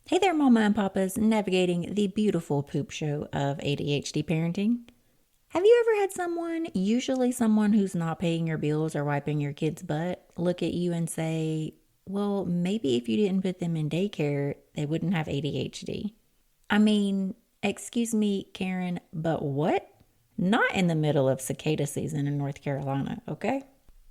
Hey there, Mama and Papas, navigating the beautiful poop show of ADHD parenting. Have you ever had someone, usually someone who's not paying your bills or wiping your kid's butt, look at you and say, well, maybe if you didn't put them in daycare, they wouldn't have ADHD? I mean, excuse me, Karen, but what? Not in the middle of cicada season in North Carolina, okay?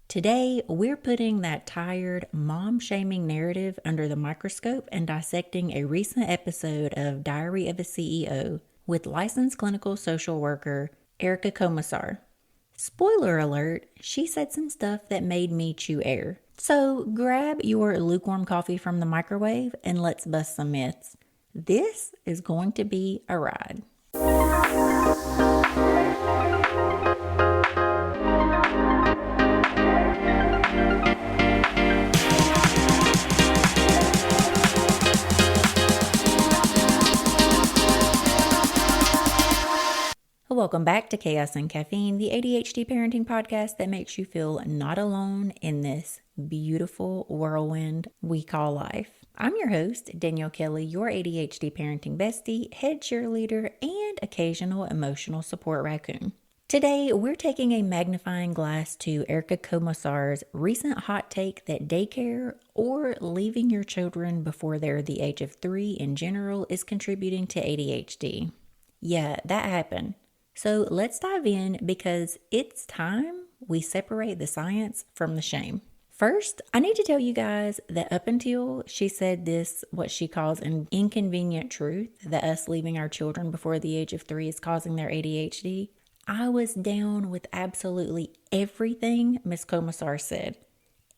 Today, we're putting that tired, mom-shaming narrative under the microscope and dissecting a recent episode of Diary of a CEO with licensed clinical social worker Erica Komisar. Spoiler alert, she said some stuff that made me chew air. So grab your lukewarm coffee from the microwave and let's bust some myths. This is going to be a ride. Welcome back to Chaos and Caffeine, the ADHD parenting podcast that makes you feel not alone in this beautiful whirlwind we call life. I'm your host, Danielle Kelly, your ADHD parenting bestie, head cheerleader, and occasional emotional support raccoon. Today, we're taking a magnifying glass to Erica Komisar's recent hot take that daycare or leaving your children before they're the age of 3 in general is contributing to ADHD. Yeah, that happened. So let's dive in because it's time we separate the science from the shame. First, I need to tell you guys that up until she said this, what she calls an inconvenient truth, that us leaving our children before the age of 3 is causing their ADHD, I was down with absolutely everything Ms. Komisar said.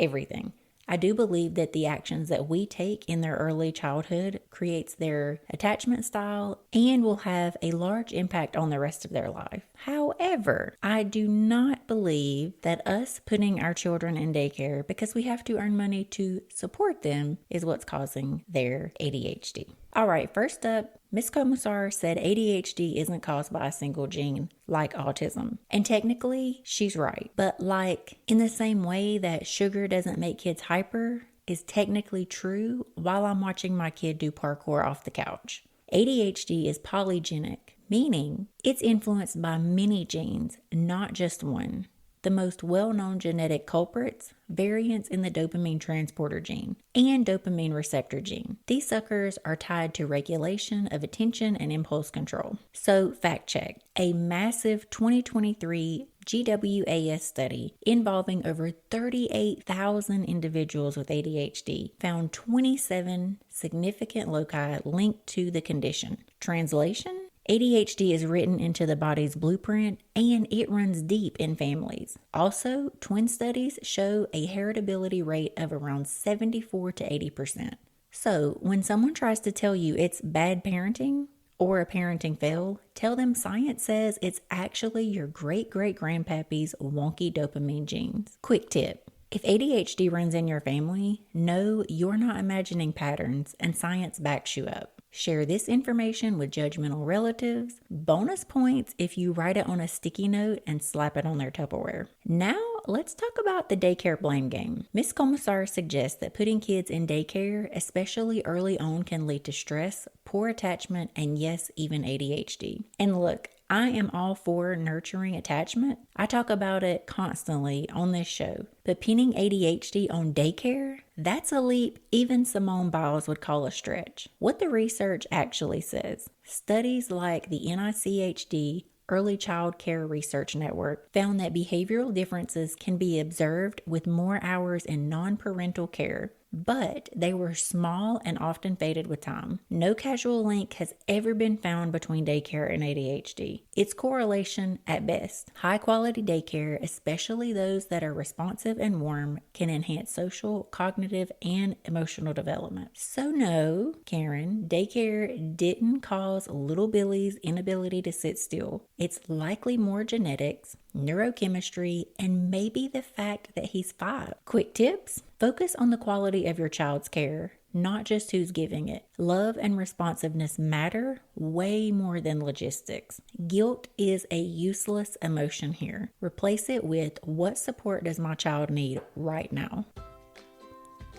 Everything. I do believe that the actions that we take in their early childhood creates their attachment style and will have a large impact on the rest of their life. However, I do not believe that us putting our children in daycare because we have to earn money to support them is what's causing their ADHD. All right, first up, Ms. Komisar said ADHD isn't caused by a single gene like autism. And technically, she's right. But like in the same way that sugar doesn't make kids hyper is technically true while I'm watching my kid do parkour off the couch. ADHD is polygenic, meaning it's influenced by many genes, not just one. The most well-known genetic culprits, variants in the dopamine transporter gene and dopamine receptor gene. These suckers are tied to regulation of attention and impulse control. So, fact check. A massive 2023 GWAS study involving over 38,000 individuals with ADHD found 27 significant loci linked to the condition. Translation? ADHD is written into the body's blueprint and it runs deep in families. Also, twin studies show a heritability rate of around 74 to 80%. So, when someone tries to tell you it's bad parenting or a parenting fail, tell them science says it's actually your great-great-grandpappy's wonky dopamine genes. Quick tip. If ADHD runs in your family, know you're not imagining patterns and science backs you up. Share this information with judgmental relatives. Bonus points if you write it on a sticky note and slap it on their Tupperware. Now, let's talk about the daycare blame game. Ms. Komisar suggests that putting kids in daycare, especially early on, can lead to stress, poor attachment, and yes, even ADHD. And look, I am all for nurturing attachment. I talk about it constantly on this show. But pinning ADHD on daycare? That's a leap even Simone Biles would call a stretch. What the research actually says. Studies like the NICHD Early Child Care Research Network found that behavioral differences can be observed with more hours in non-parental care, but they were small and often faded with time. No causal link has ever been found between daycare and ADHD. It's correlation at best. High-quality daycare, especially those that are responsive and warm, can enhance social, cognitive, and emotional development. So no, Karen, daycare didn't cause little Billy's inability to sit still. It's likely more genetics, neurochemistry, and maybe the fact that he's 5. Quick tips: focus on the quality of your child's care, not just who's giving it. Love and responsiveness matter way more than logistics. Guilt is a useless emotion here. Replace it with, what support does my child need right now?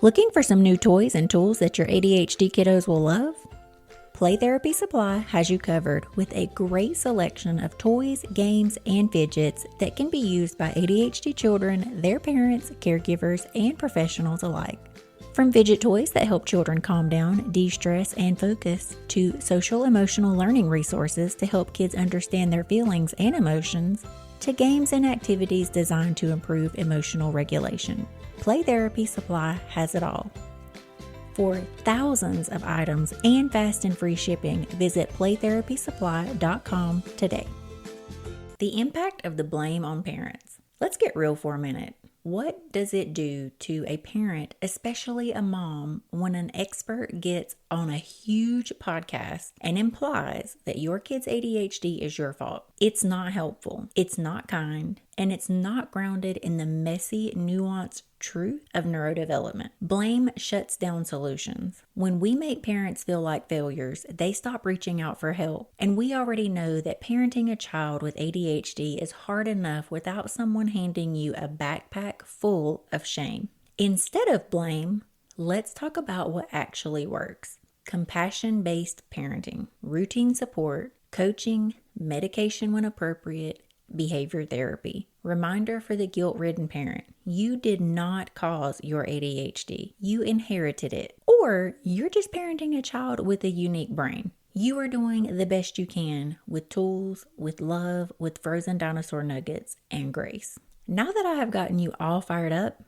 Looking for some new toys and tools that your ADHD kiddos will love? Play Therapy Supply has you covered with a great selection of toys, games, and fidgets that can be used by ADHD children, their parents, caregivers, and professionals alike. From fidget toys that help children calm down, de-stress, and focus, to social-emotional learning resources to help kids understand their feelings and emotions, to games and activities designed to improve emotional regulation. Play Therapy Supply has it all. For thousands of items and fast and free shipping, visit playtherapysupply.com today. The impact of the blame on parents. Let's get real for a minute. What does it do to a parent, especially a mom, when an expert gets on a huge podcast and implies that your kid's ADHD is your fault? It's not helpful, it's not kind, and it's not grounded in the messy, nuanced truth of neurodevelopment. Blame shuts down solutions. When we make parents feel like failures, they stop reaching out for help. And we already know that parenting a child with ADHD is hard enough without someone handing you a backpack full of shame. Instead of blame, let's talk about what actually works. Compassion-based parenting, routine support, coaching, medication when appropriate, behavior therapy. Reminder for the guilt-ridden parent: you did not cause your ADHD. You inherited it. Or you're just parenting a child with a unique brain. You are doing the best you can with tools, with love, with frozen dinosaur nuggets, and grace. Now that I have gotten you all fired up,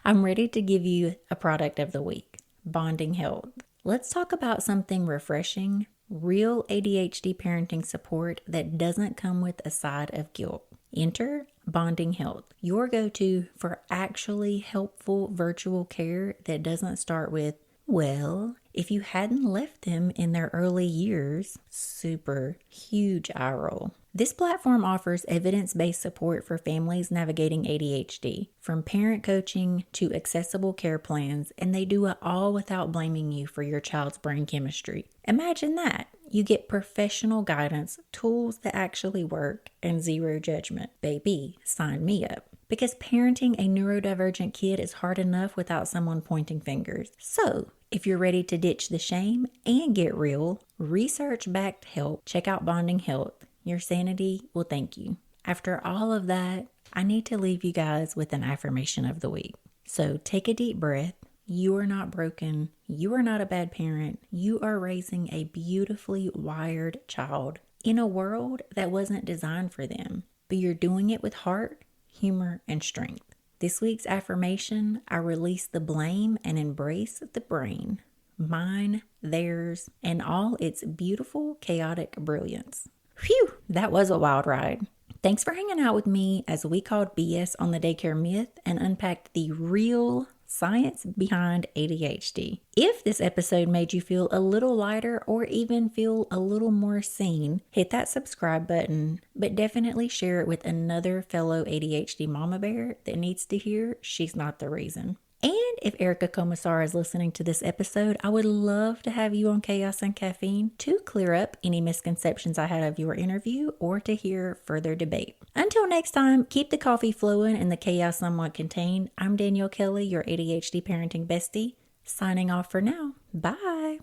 I'm ready to give you a product of the week: Bonding Health. Let's talk about something refreshing, real ADHD parenting support that doesn't come with a side of guilt. Enter Bonding Health, your go-to for actually helpful virtual care that doesn't start with, well, if you hadn't left them in their early years. Super huge eye roll. This platform offers evidence-based support for families navigating ADHD, from parent coaching to accessible care plans, and they do it all without blaming you for your child's brain chemistry. Imagine that. You get professional guidance, tools that actually work, and zero judgment. Baby, sign me up. Because parenting a neurodivergent kid is hard enough without someone pointing fingers. So, if you're ready to ditch the shame and get real, research-backed help, check out Bonding Health. Your sanity will thank you. After all of that, I need to leave you guys with an affirmation of the week. So take a deep breath. You are not broken. You are not a bad parent. You are raising a beautifully wired child in a world that wasn't designed for them. But you're doing it with heart, humor, and strength. This week's affirmation: I release the blame and embrace the brain. Mine, theirs, and all its beautiful, chaotic brilliance. Phew, that was a wild ride. Thanks for hanging out with me as we called BS on the daycare myth and unpacked the real science behind ADHD. If this episode made you feel a little lighter or even feel a little more seen, hit that subscribe button, but definitely share it with another fellow ADHD mama bear that needs to hear she's not the reason. And if Erica Komisar is listening to this episode, I would love to have you on Chaos and Caffeine to clear up any misconceptions I had of your interview or to hear further debate. Until next time, keep the coffee flowing and the chaos somewhat contained. I'm Danielle Kelly, your ADHD parenting bestie, signing off for now. Bye.